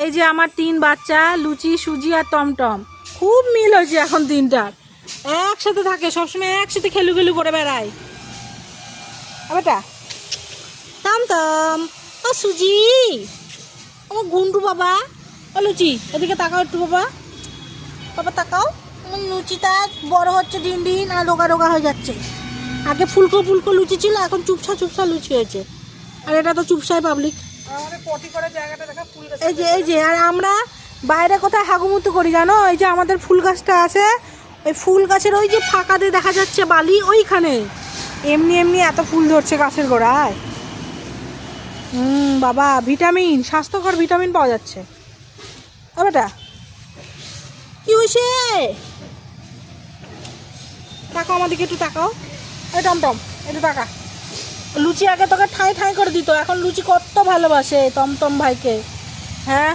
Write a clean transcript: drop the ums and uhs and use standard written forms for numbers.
এই যে আমার 3 বাচ্চা, লুচি, সুজি আর টমটম। খুব মিল হয়েছে এখন তিনটার, একসাথে থাকে, সবসময় একসাথে খেলু খেলু করে বেড়ায়। বেটা টমটম, ও সুজি, আমার গুন্ডু বাবা, ও লুচি, এদিকে তাকাও একটু বাবা, বাবা তাকাও। লুচিটা বড় হচ্ছে দিন দিন আর রোগা রোগা হয়ে যাচ্ছে। আগে ফুলকো ফুলকো লুচি ছিল, এখন চুপসা চুপসা লুচি হয়েছে। আর এটা তো চুপসাই পাবলিক। এই যে আর আমরা বাইরে কোথায় হাগুমুতু করি জানো? এই যে আমাদের ফুল গাছটা আছে, ওই ফুল গাছের ওই যে ফাঁকাতে দেখা যাচ্ছে বালি, ওইখানে এমনি এমনি এত ফুল ধরছে গাছের গোড়ায়। বাবা, ভিটামিন, স্বাস্থ্যকর ভিটামিন পাওয়া যাচ্ছে। বেটা কি হয়েছে? তাকাও আমাদেরকে, একটু তাকাও। এই টমটম একটু তাকা। লুচি আগে তোকে ঠাঁই ঠাঁই করে দিত, এখন লুচি কত ভালোবাসে টমটম ভাইকে। হ্যাঁ।